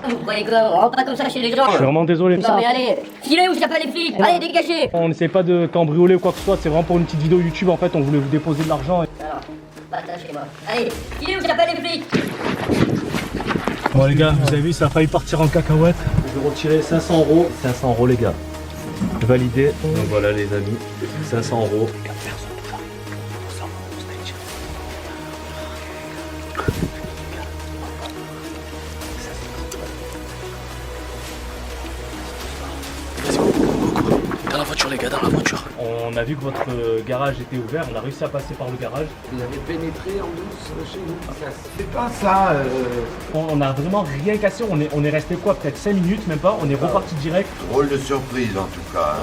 Vous croyez qu'on rentre pas comme ça chez les gens? Je suis vraiment désolé. Non mais allez, filez ou j'appelle les flics. Allez, dégagez. On n'essaie pas de cambrioler ou quoi que ce soit, c'est vraiment pour une petite vidéo YouTube en fait, on voulait vous déposer de l'argent. Alors, pas chez moi. Allez, filez ou j'appelle les flics. Bon les gars, vous avez vu, ça a failli partir en cacahuète. Je vais retirer 500 €. 500 € les gars. Validé. Donc voilà les amis, 500 €. Dans la voiture les gars, dans la voiture. On a vu que votre garage était ouvert, on a réussi à passer par le garage. Vous avez pénétré en douce chez nous. Ça se fait pas ça. On a vraiment rien cassé, on est resté quoi, peut-être 5 minutes, même pas, on est reparti direct. Drôle de surprise en tout cas.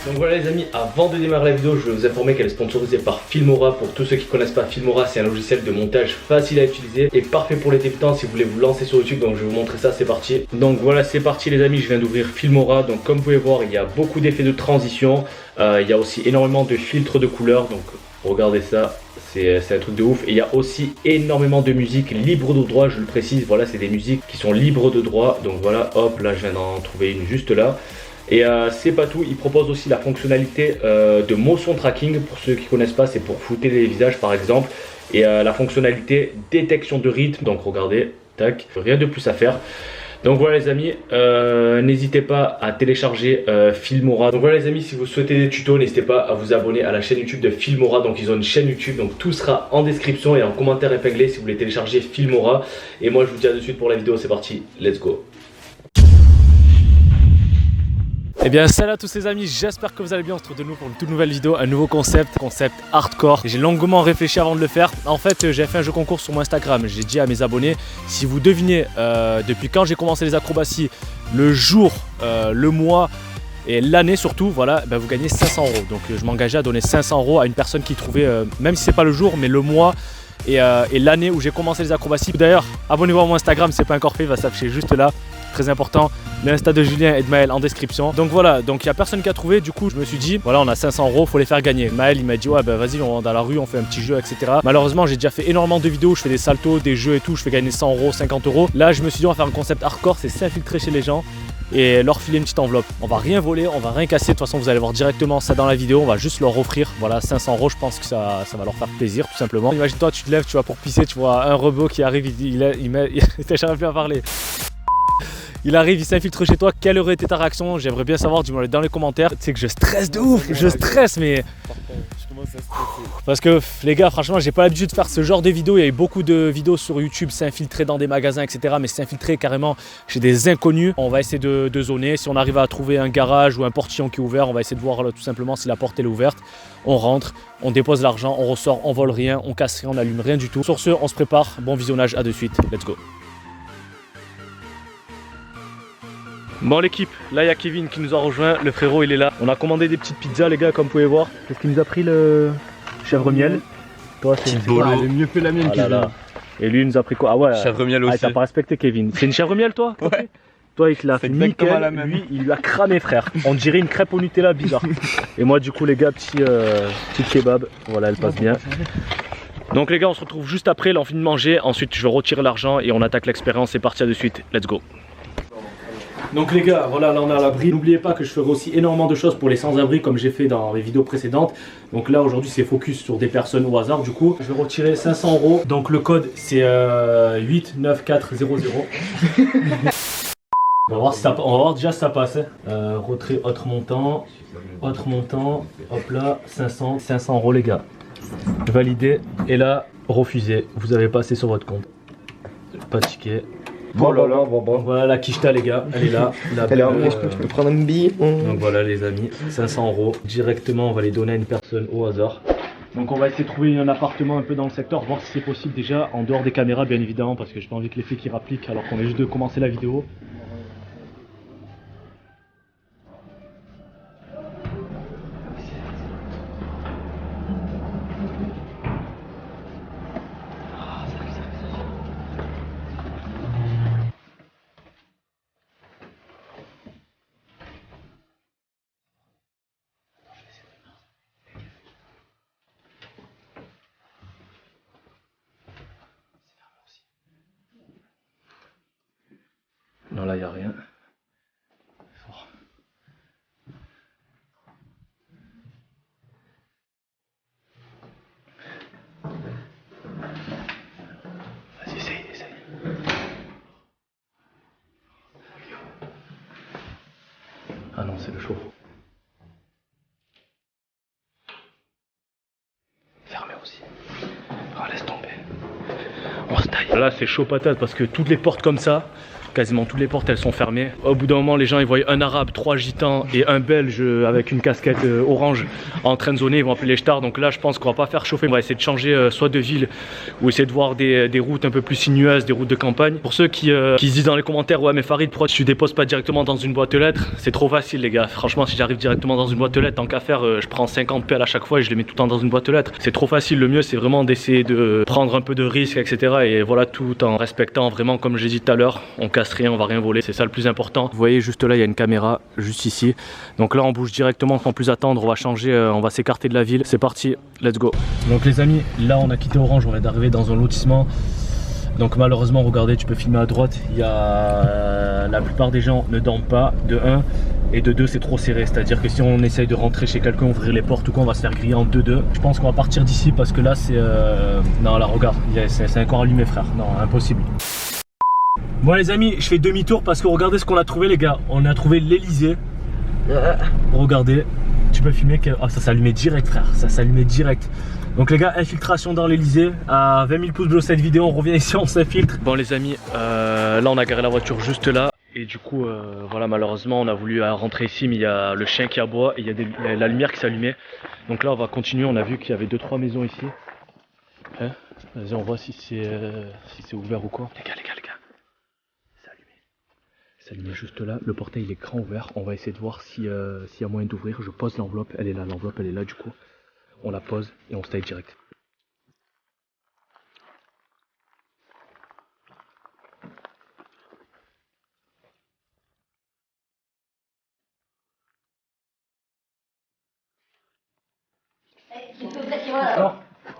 Donc voilà les amis, avant de démarrer la vidéo, je vais vous informer qu'elle est sponsorisée par Filmora. Pour tous ceux qui ne connaissent pas Filmora, c'est un logiciel de montage facile à utiliser et parfait pour les débutants si vous voulez vous lancer sur YouTube. Donc je vais vous montrer ça, c'est parti. Donc voilà, c'est parti les amis, je viens d'ouvrir Filmora. Donc comme vous pouvez voir, il y a beaucoup d'effets de transition. Il y a aussi énormément de filtres de couleurs. Donc regardez ça, c'est un truc de ouf. Et il y a aussi énormément de musique libre de droit, je le précise. Voilà, c'est des musiques qui sont libres de droit. Donc voilà, hop, là je viens d'en trouver une juste là. Et c'est pas tout, il propose aussi la fonctionnalité de motion tracking. Pour ceux qui connaissent pas, c'est pour flouter les visages par exemple. Et la fonctionnalité détection de rythme. Donc regardez, tac, rien de plus à faire. Donc voilà les amis, n'hésitez pas à télécharger Filmora. Donc voilà les amis, si vous souhaitez des tutos, n'hésitez pas à vous abonner à la chaîne YouTube de Filmora. Donc ils ont une chaîne YouTube, donc tout sera en description et en commentaire épinglé si vous voulez télécharger Filmora. Et moi je vous dis à de suite pour la vidéo, c'est parti, let's go. Eh bien salut à tous les amis, j'espère que vous allez bien, on se retrouve de nouveau pour une toute nouvelle vidéo, un nouveau concept hardcore. J'ai longuement réfléchi avant de le faire. En fait j'ai fait un jeu concours sur mon Instagram, j'ai dit à mes abonnés, si vous devinez depuis quand j'ai commencé les acrobaties, le jour, le mois et l'année surtout, voilà, ben vous gagnez 500 €. Donc je m'engageais à donner 500 € à une personne qui trouvait, même si c'est pas le jour mais le mois et l'année où j'ai commencé les acrobaties. D'ailleurs abonnez-vous à mon Instagram, c'est pas encore fait, il va s'afficher juste là. Très important, l'insta de Julien et de Maël en description. Donc voilà, donc il n'y a personne qui a trouvé, du coup je me suis dit, voilà on a 500 €, faut les faire gagner. Maël il m'a dit ouais bah vas-y on va dans la rue, on fait un petit jeu etc. Malheureusement j'ai déjà fait énormément de vidéos, je fais des saltos, des jeux et tout, je fais gagner 100 €, 50 €. Là je me suis dit on va faire un concept hardcore, c'est s'infiltrer chez les gens et leur filer une petite enveloppe. On va rien voler, on va rien casser, de toute façon vous allez voir directement ça dans la vidéo, on va juste leur offrir, voilà 500 €, je pense que ça va leur faire plaisir tout simplement. Imagine toi tu te lèves, tu vas pour pisser, tu vois un robot qui arrive, j'arrive plus à parler. Il arrive, il s'infiltre chez toi, quelle aurait été ta réaction? J'aimerais bien savoir, dis-moi dans les commentaires. Tu sais que je stresse de ouf, je stresse mais... Parce que les gars, franchement, j'ai pas l'habitude de faire ce genre de vidéos. Il y a eu beaucoup de vidéos sur YouTube, s'infiltrer dans des magasins, etc. Mais s'infiltrer carrément chez des inconnus. On va essayer de zoner. Si on arrive à trouver un garage ou un portillon qui est ouvert, on va essayer de voir tout simplement si la porte elle est ouverte. On rentre, on dépose l'argent, on ressort, on vole rien, on casse rien, on allume rien du tout. Sur ce, on se prépare. Bon visionnage, à de suite. Let's go. Bon l'équipe, là il y a Kevin qui nous a rejoint, le frérot il est là. On a commandé des petites pizzas les gars comme vous pouvez voir. Qu'est-ce qu'il nous a pris le chèvre miel? Toi c'est bolo. Elle est mieux fait la mienne Kevin. Et lui il nous a pris quoi? Ah ouais, chèvre miel aussi. T'as pas respecté Kevin. C'est une chèvre miel toi? Ouais. Toi il te l'a fait nickel, lui il lui a cramé frère. On dirait une crêpe au Nutella bizarre. Et moi du coup les gars, petit kebab, voilà elle passe bien. Donc les gars on se retrouve juste après, là on finit de manger, ensuite je vais retirer l'argent et on attaque l'expérience, c'est parti à de suite, let's go. Donc les gars, voilà, là on est à l'abri. N'oubliez pas que je ferai aussi énormément de choses pour les sans-abri comme j'ai fait dans les vidéos précédentes. Donc là aujourd'hui c'est focus sur des personnes au hasard du coup. Je vais retirer 500 €. Donc le code c'est 89400. On va voir si ça, on va voir déjà si ça passe. Retrait autre montant, hop là, 500 € les gars. Validé et là refusé. Vous avez passé sur votre compte. Pas de ticket. Oh là là, bon. Voilà la quicheta les gars, elle est là. Elle est en je peux prendre un billet. Donc voilà les amis, 500 €. Directement on va les donner à une personne au hasard. Donc on va essayer de trouver un appartement un peu dans le secteur, voir si c'est possible déjà en dehors des caméras bien évidemment parce que j'ai pas envie que les flics y rappliquent alors qu'on est juste de commencer la vidéo. là, il n'y a rien. Vas-y, essaye. Ah non, c'est le chaud. Fermé aussi. Oh, laisse tomber. On se taille. Là, c'est chaud patate parce que toutes les portes comme ça, quasiment toutes les portes, elles sont fermées. Au bout d'un moment, les gens, ils voient un arabe, 3 gitans et un belge avec une casquette orange en train de zoner. Ils vont appeler les stars. Donc là, je pense qu'on va pas faire chauffer. On va essayer de changer soit de ville ou essayer de voir des routes un peu plus sinueuses, des routes de campagne. Pour ceux qui se disent dans les commentaires, ouais, mais Farid, pourquoi tu déposes pas directement dans une boîte aux lettres? C'est trop facile, les gars. Franchement, si j'arrive directement dans une boîte aux lettres, tant qu'à faire, je prends 50 pelles à chaque fois et je les mets tout le temps dans une boîte aux lettres. C'est trop facile. Le mieux, c'est vraiment d'essayer de prendre un peu de risques, etc. Et voilà, tout en respectant vraiment, comme j'ai dit tout à l'heure, on casse rien, on va rien voler. C'est ça le plus important. Vous voyez juste là, il y a une caméra juste ici. Donc là, on bouge directement sans plus attendre. On va changer, on va s'écarter de la ville. C'est parti, let's go. Donc les amis, là on a quitté Orange, on vient d'arriver dans un lotissement. Donc malheureusement, regardez, tu peux filmer à droite. Il y a la plupart des gens ne dorment pas, de 1. Et de 2, c'est trop serré. C'est-à-dire que si on essaye de rentrer chez quelqu'un, ouvrir les portes ou quoi, on va se faire griller en 2-2. Je pense qu'on va partir d'ici parce que là c'est... Non là regarde, c'est encore allumé frère. Non, impossible. Bon les amis, je fais demi-tour parce que regardez ce qu'on a trouvé les gars. On a trouvé l'Elysée. Regardez, tu peux filmer que... Ah, ça s'allumait direct frère, ça s'allumait direct. Donc les gars, infiltration dans l'Elysée. À 20 000 pouces bleus cette vidéo, on revient ici, on s'infiltre. Bon les amis, là on a garé la voiture juste là. Et du coup, voilà, malheureusement on a voulu rentrer ici, mais il y a le chien qui aboie et il y a la lumière qui s'allumait. Donc là on va continuer, on a vu qu'il y avait 2-3 maisons ici. Hein, vas-y, on voit si c'est ouvert ou quoi. Les gars. C'est allumé juste là, le portail il est grand ouvert, on va essayer de voir s'il y a moyen d'ouvrir. Je pose l'enveloppe, elle est là, l'enveloppe elle est là du coup. On la pose et on se taille direct.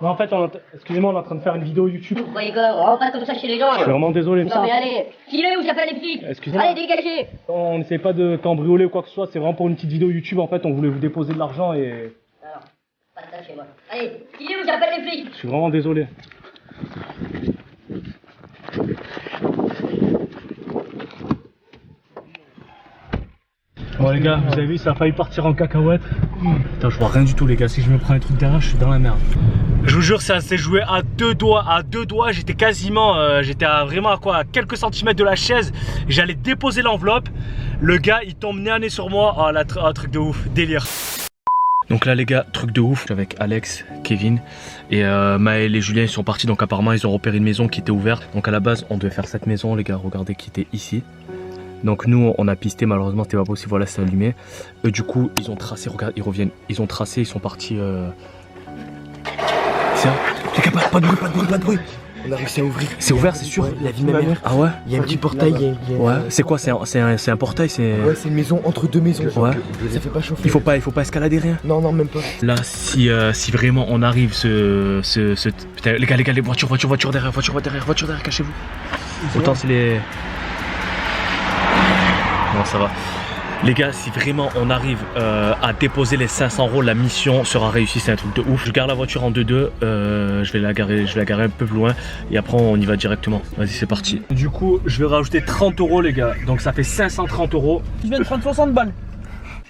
Non, en fait, excusez-moi, on est en train de faire une vidéo YouTube. Vous croyez qu'on rentre pas comme ça chez les gens? Je suis vraiment désolé. Non mais allez, filez ou j'appelle les flics. Excusez-moi. Allez, dégagez. On n'essaie pas de cambrioler ou quoi que ce soit, c'est vraiment pour une petite vidéo YouTube. En fait, on voulait vous déposer de l'argent et... Alors, pas de ça chez moi. Allez, filez ou j'appelle les flics. Je suis vraiment désolé. Bon les gars, vous avez vu, ça a failli partir en cacahuète. Putain, je vois rien du tout les gars, si je me prends un truc derrière, je suis dans la merde. Je vous jure, ça s'est joué à deux doigts, j'étais quasiment, j'étais vraiment à quoi, à quelques centimètres de la chaise. J'allais déposer l'enveloppe, le gars il tombe nez à nez sur moi, oh là, truc de ouf, délire. Donc là les gars, truc de ouf, avec Alex, Kevin et Maël et Julien, ils sont partis, donc apparemment ils ont repéré une maison qui était ouverte. Donc à la base on devait faire cette maison les gars, regardez, qui était ici. Donc nous on a pisté, malheureusement c'était pas possible, voilà, c'est allumé. Eux du coup ils ont tracé, regarde, ils reviennent, ils ont tracé, ils sont partis. Tiens, les gars, pas de bruit. On a réussi à ouvrir. C'est ouvert, c'est sûr. La vie de ma mère. Ah ouais. Il y a un petit portail. Ouais. C'est quoi? C'est un portail, c'est. Ouais, c'est une maison entre deux maisons. Ouais. Ça fait pas chauffer. Il faut pas escalader rien. Non, même pas. Là, si vraiment on arrive putain, les gars, les voitures derrière, cachez-vous. Autant c'est les. Non, ça va. Les gars, si vraiment on arrive à déposer les 500 €, la mission sera réussie, c'est un truc de ouf. Je garde la voiture en 2-2, je vais la garer un peu plus loin et après on y va directement. Vas-y, c'est parti. Du coup, je vais rajouter 30 € les gars, donc ça fait 530 €. Je viens de prendre 60 balles.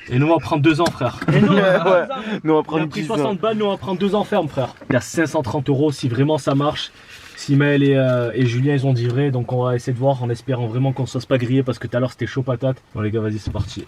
Et nous on va prendre 2 ans frère. Et nous, nous on va prendre on a pris 60 balles, nous on va prendre 2 ans ferme frère. Il y a 530 € si vraiment ça marche. Si Maël et Julien ils ont dit vrai, donc on va essayer de voir en espérant vraiment qu'on ne se fasse pas griller parce que tout à l'heure c'était chaud patate. Bon les gars, vas-y, c'est parti.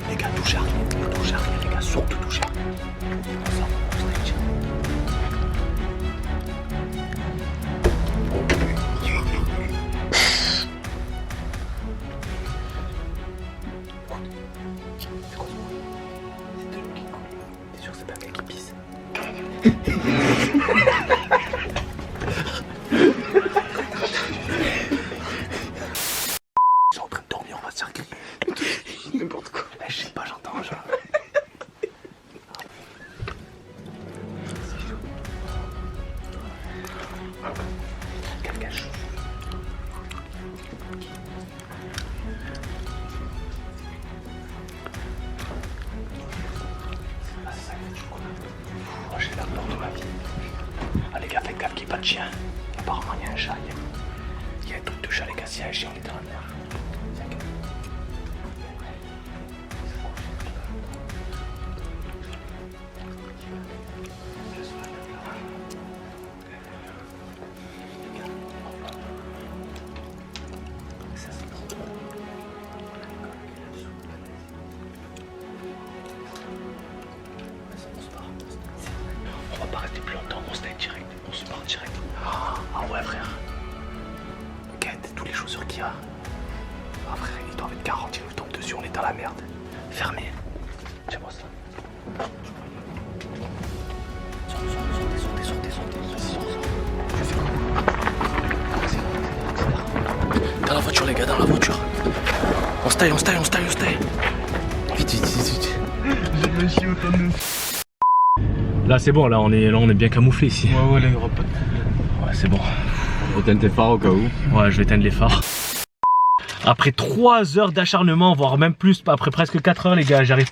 Les gars, touchez à rien, les gars, surtout touchez à rien. chat, il y a un truc de chat les gars, s'il y a un chien on est dans la mer. On va pas rester plus longtemps, on se taille direct, on se part direct. Ah ouais frère. Regarde tous les chaussures qu'il y a. Ah frère, ils doivent être 40, ils nous tombent dessus, on est dans la merde. Fermé. Tiens-moi ça. Sortez. Dans la voiture les gars, dans la voiture. On se taille. Vite. J'ai chié autant de... Là c'est bon, là on est bien camouflé ici. Ouais, là il y aura pas de problème. Ouais c'est bon. Éteins tes phares au cas où. Ouais je vais éteindre les phares. Après 3 heures d'acharnement, voire même plus, après presque 4 heures les gars, j'arrive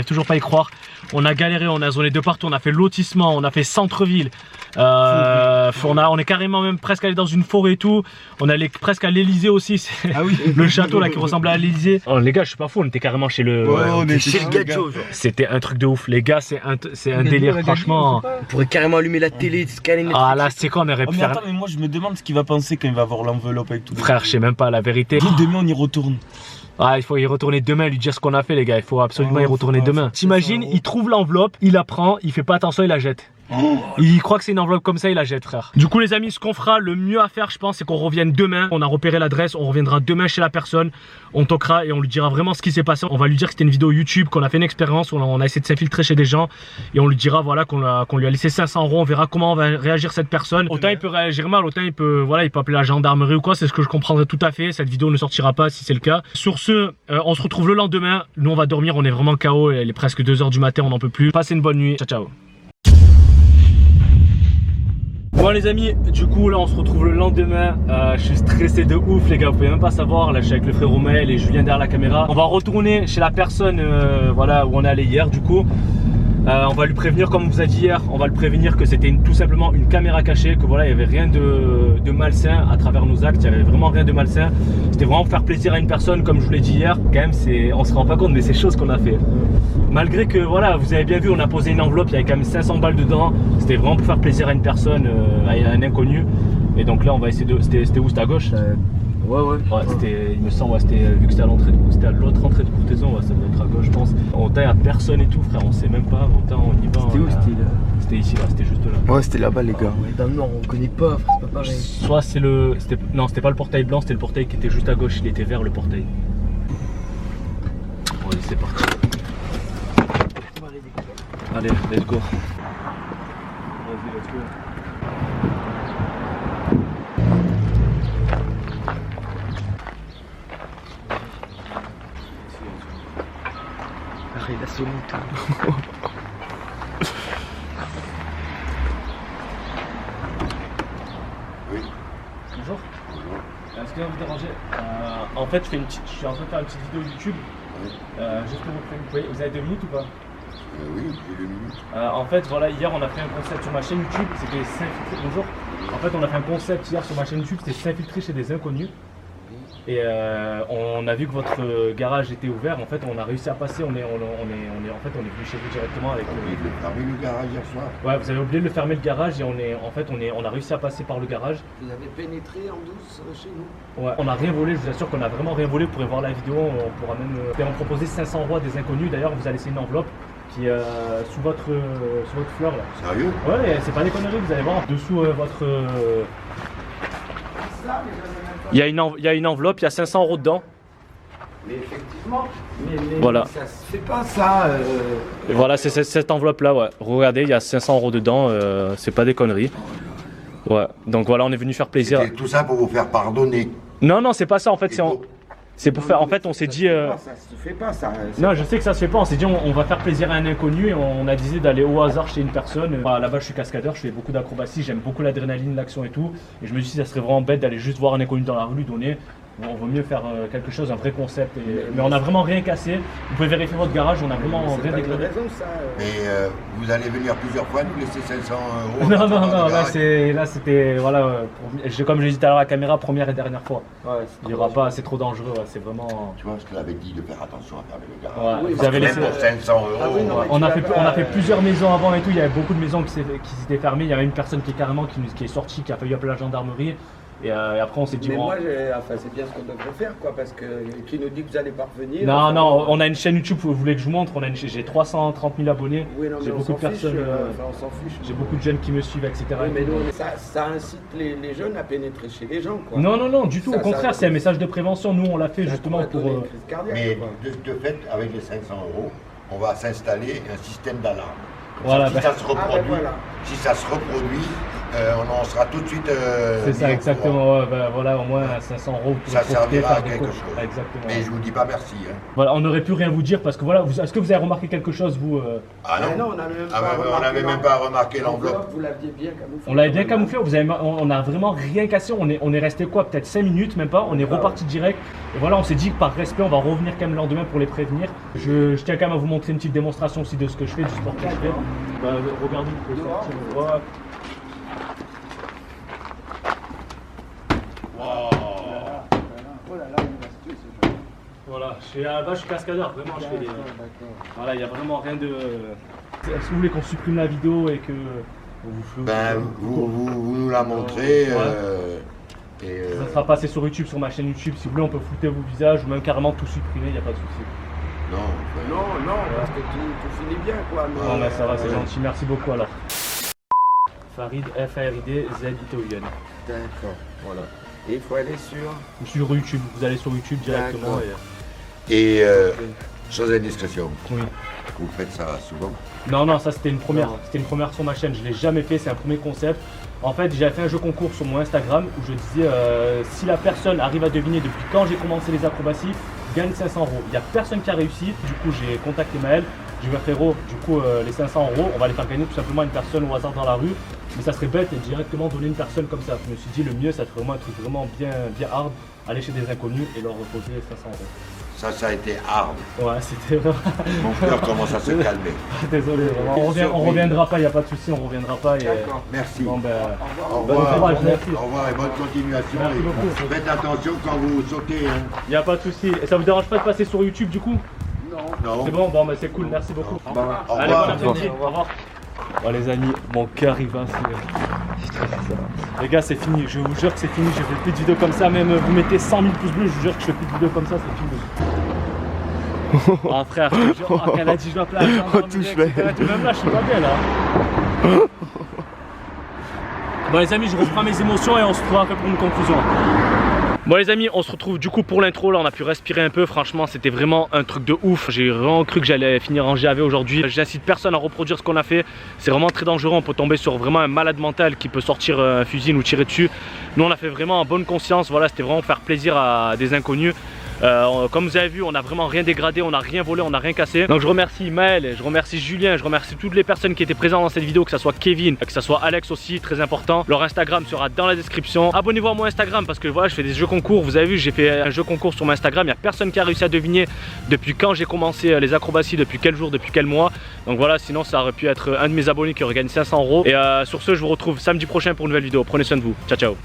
toujours pas à y croire. On a galéré, on a zoné de partout, on a fait lotissement, on a fait centre-ville. On est carrément même presque allé dans une forêt et tout. On allait presque à l'Elysée aussi. Ah oui. Le château là qui ressemblait à l'Elysée. Oh les gars, je suis pas fou, on était carrément chez le. Ouais, on était chez le gâteau. C'était un truc de ouf, les gars, c'est un délire franchement. On pourrait carrément allumer la télé, scanner Netflix. Ah là, c'est quoi, on aurait pu mais faire. attends, mais moi je me demande ce qu'il va penser quand il va voir l'enveloppe avec tout. Frère, je sais même pas la vérité. Demain on y retourne. Ah, il faut y retourner demain, lui dire ce qu'on a fait les gars, il faut absolument y retourner demain. T'imagines, il trouve l'enveloppe, il la prend, il fait pas attention, il la jette. Il croit que c'est une enveloppe comme ça, il la jette frère. Du coup les amis, ce qu'on fera, le mieux à faire je pense, c'est qu'on revienne demain. On a repéré l'adresse, on reviendra demain chez la personne. On toquera et on lui dira vraiment ce qui s'est passé. On va lui dire que c'était une vidéo YouTube, qu'on a fait une expérience, on a essayé de s'infiltrer chez des gens. Et on lui dira voilà qu'on lui a laissé 500 €, on verra comment va réagir cette personne. Autant il peut réagir mal, autant il peut appeler la gendarmerie ou quoi, c'est ce que je comprendrais tout à fait. Cette vidéo ne sortira pas si c'est le cas. Sur ce, on se retrouve le lendemain. Nous on va dormir, on est vraiment KO, il est presque 2 h du matin, on n'en peut plus. Passez une bonne nuit, ciao ciao. Bon les amis, du coup là on se retrouve le lendemain. Je suis stressé de ouf les gars, vous pouvez même pas savoir. Là je suis avec le frère Romain et Julien derrière la caméra. On va retourner chez la personne voilà, où on est allé hier du coup. On va lui prévenir, comme on vous a dit hier, on va le prévenir que c'était tout simplement une caméra cachée, que voilà, il n'y avait rien de malsain à travers nos actes, il n'y avait vraiment rien de malsain. C'était vraiment pour faire plaisir à une personne, comme je vous l'ai dit hier. Quand même, on se rend pas compte, mais c'est chose qu'on a fait. Malgré que, voilà, vous avez bien vu, on a posé une enveloppe, il y avait quand même 500 balles dedans. C'était vraiment pour faire plaisir à une personne, à un inconnu. Et donc là, on va essayer de. C'était où? C'était à gauche? Ouais, c'était, il me semble, c'était, vu que c'était à l'entrée, c'était à l'autre entrée de courtaison, ça doit être à gauche, je pense. On taille à personne et tout, frère, on sait même pas, autant on y va. C'était où? C'était ici, là, c'était juste là. Ouais, c'était là-bas, les gars. Ouais, dans le nord, on connaît pas, frère, c'est pas pareil. Soit c'est le. Non, c'était pas le portail blanc, c'était le portail qui était juste à gauche, il était vert le portail. Bon, allez, c'est parti. Allez, let's go. Vas-y, let's go. Arrête, la sonne tout. Oui. Bonjour. Est-ce que vous déranger? En fait, je suis en train de faire une petite vidéo YouTube. Oui. Juste pour vous prévenir. Vous avez 2 minutes ou pas? Oui, j'ai 2 minutes. En fait, voilà, hier on a fait un concept sur ma chaîne YouTube. C'était s'infiltrer. Bonjour. En fait, on a fait un concept hier sur ma chaîne YouTube. C'était s'infiltrer chez des inconnus. Et on a vu que votre garage était ouvert. En fait, on a réussi à passer. En fait, on est venu chez vous directement avec. Oui, je l'ai fermé le garage hier soir. Ouais, vous avez oublié de le fermer le garage et on a réussi à passer par le garage. Vous avez pénétré en douce chez nous? Ouais, on n'a rien volé, je vous assure qu'on a vraiment rien volé. Vous pourrez voir la vidéo, on pourra même. Et on proposait 500 € à des inconnus. D'ailleurs, vous a laissé une enveloppe qui est sous votre fleur là. Sérieux? Ouais, c'est pas des conneries, vous allez voir. Dessous votre. Il y a une enveloppe, il y a 500 € dedans. Mais effectivement, mais Voilà. ça se fait pas ça. Et voilà, c'est cette enveloppe là, ouais. Regardez, il y a 500 € dedans, c'est pas des conneries. Ouais, donc voilà, on est venu faire plaisir. C'est tout ça pour vous faire pardonner. Non, c'est pas ça en fait, c'est pour faire. En fait, on s'est dit. Ça se fait pas ça. Non, je sais que ça se fait pas. On s'est dit, on va faire plaisir à un inconnu et on a décidé d'aller au hasard chez une personne. Voilà, là-bas, je suis cascadeur, je fais beaucoup d'acrobatie, j'aime beaucoup l'adrénaline, l'action et tout. Et je me dis, ça serait vraiment bête d'aller juste voir un inconnu dans la rue, lui donner. Bon, on vaut mieux faire quelque chose, un vrai concept. Mais on n'a vraiment rien cassé. Vous pouvez vérifier votre garage, on n'a vraiment rien dégradé. Mais vous allez venir plusieurs fois nous laisser 500 €. Non, là c'était, voilà, comme j'ai dit tout à l'heure à la caméra, première et dernière fois. Ouais, Il n'y aura pas, c'est trop dangereux, ouais, c'est vraiment... Tu vois, je te l'avais dit de faire attention à fermer le garage. Ouais, Oui, vous avez Même laissé... pour 500 €. Ah oui, non, mais On a, tu fait, vas on a pas, fait plusieurs maisons avant et tout, il y avait beaucoup de maisons qui s'étaient fermées, il y avait une personne qui est carrément qui est sortie, qui a failli appeler la gendarmerie. Et après on s'est dit Mais bon, moi, c'est bien ce qu'on devrait faire, quoi, parce que qui nous dit que vous allez pas revenir. non, enfin, non, on a une chaîne YouTube, vous voulez que je vous montre, j'ai 330 000 abonnés, Oui, non, mais j'ai on beaucoup de s'en fiche, personnes, enfin, on s'en fiche. j'ai beaucoup de jeunes qui me suivent, etc. Oui, mais nous, ça incite les jeunes à pénétrer chez les gens, quoi. Non, du tout, Ça, au contraire, ça- c'est un message de prévention, nous on l'a fait Ça justement pourrait pour... donner une crise cardiaque, Mais quoi. de fait, avec les 500 €, on va s'installer un système d'alarme. Voilà, Si bah- ça se reproduit, voilà. si ça se reproduit, on sera tout de suite. C'est ça, mis au exactement, ouais, bah, voilà, au moins 500 €, vous pouvez Ça profiter, servira faire à des quelque courses. chose. Exactement. Mais je vous dis pas merci. Hein. Voilà, on n'aurait pu rien vous dire parce que voilà, est-ce que vous avez remarqué quelque chose, vous Ah Mais non, on n'avait même Ah, pas on remarqué n'avait même pas remarqué l'enveloppe. Vous l'aviez bien camouflé. On l'avait bien camouflé, on a vraiment rien cassé, on est resté quoi, peut-être 5 minutes, même pas, on est reparti direct. Et voilà, on s'est dit que par respect, on va revenir quand même le lendemain pour les prévenir. Je tiens quand même à vous montrer une petite démonstration aussi de ce que je fais, du sport que je fais. Bah, regardez, vous pouvez sortir. Voilà. Oh là là, il va se tuer, ce jeu. Voilà, je suis cascadeur, vraiment, je fais des... Voilà, il n'y a vraiment rien de... Est-ce que vous voulez qu'on supprime la vidéo et que... Ben, vous nous la montrez. Ça sera passé sur YouTube, sur ma chaîne YouTube. Si vous voulez, on peut flouter vos visages ou même carrément tout supprimer, il n'y a pas de souci. Non, ben, Non, parce que tout finit bien, quoi. mais- Non, mais ça va, c'est gentil. Merci beaucoup alors. Farid, F-A-R-I-D, Z-I-T-O-U-N. D'accord, voilà. Et il faut aller sur... Sur YouTube, vous allez sur YouTube directement. D'accord. Et sans indiscrétion, Oui. vous faites ça souvent. Non, ça c'était une première. Non. C'était une première sur ma chaîne. Je l'ai jamais fait. C'est un premier concept. En fait, j'avais fait un jeu concours sur mon Instagram où je disais si la personne arrive à deviner depuis quand j'ai commencé les acrobaties, gagne 500 €. Il n'y a personne qui a réussi. Du coup, j'ai contacté Maël. Je lui ai dit frérot, du coup, les 500 €, on va les faire gagner tout simplement à une personne au hasard dans la rue. Mais ça serait bête de directement donner une personne comme ça. Je me suis dit le mieux, ça serait vraiment un truc vraiment bien hard, aller chez des inconnus et leur reposer 500 €. Ça a été hard. Ouais, c'était vraiment. Mon cœur commence à se calmer. Désolé, vraiment. On reviendra pas, il n'y a pas de souci, on reviendra pas. Et... D'accord. Merci. Bon, ben, Au bon revoir. courage, merci. Au revoir et bonne continuation. Merci Et beaucoup. faites attention quand vous sautez. Hein. Il n'y a pas de souci. Et ça vous dérange pas de passer sur YouTube du coup? Non. C'est bon, bon, bah, c'est cool, merci beaucoup. Au Allez, bon revoir. après-midi, au revoir. Bon les amis, mon cœur il va Les gars, c'est fini, je vous jure que c'est fini, je fais plus de vidéos comme ça, même vous mettez 100 000 pouces bleus, je vous jure que je fais plus de vidéos comme ça, c'est fini. Oh frère, je te jure, qu'elle a dit je m'appelle Alexandre, même là je suis pas bien là. Bon les amis, je reprends mes émotions et on se retrouve après pour une conclusion. Bon les amis, on se retrouve du coup pour l'intro, là on a pu respirer un peu, franchement c'était vraiment un truc de ouf. J'ai vraiment cru que j'allais finir en GAV aujourd'hui. J'incite personne à reproduire ce qu'on a fait, c'est vraiment très dangereux, on peut tomber sur vraiment un malade mental qui peut sortir un fusil, nous tirer dessus. Nous on a fait vraiment en bonne conscience, voilà, c'était vraiment faire plaisir à des inconnus. Comme vous avez vu, on n'a vraiment rien dégradé, on n'a rien volé, on n'a rien cassé. Donc je remercie Maël, je remercie Julien, je remercie toutes les personnes qui étaient présentes dans cette vidéo, que ce soit Kevin, que ce soit Alex aussi, très important. Leur Instagram sera dans la description. Abonnez-vous à mon Instagram parce que voilà, je fais des jeux concours. Vous avez vu, j'ai fait un jeu concours sur mon Instagram. Il n'y a personne qui a réussi à deviner depuis quand j'ai commencé les acrobaties, depuis quel jour, depuis quel mois. Donc voilà, sinon ça aurait pu être un de mes abonnés qui aurait gagné 500 €. Et sur ce, je vous retrouve samedi prochain pour une nouvelle vidéo. Prenez soin de vous. Ciao, ciao.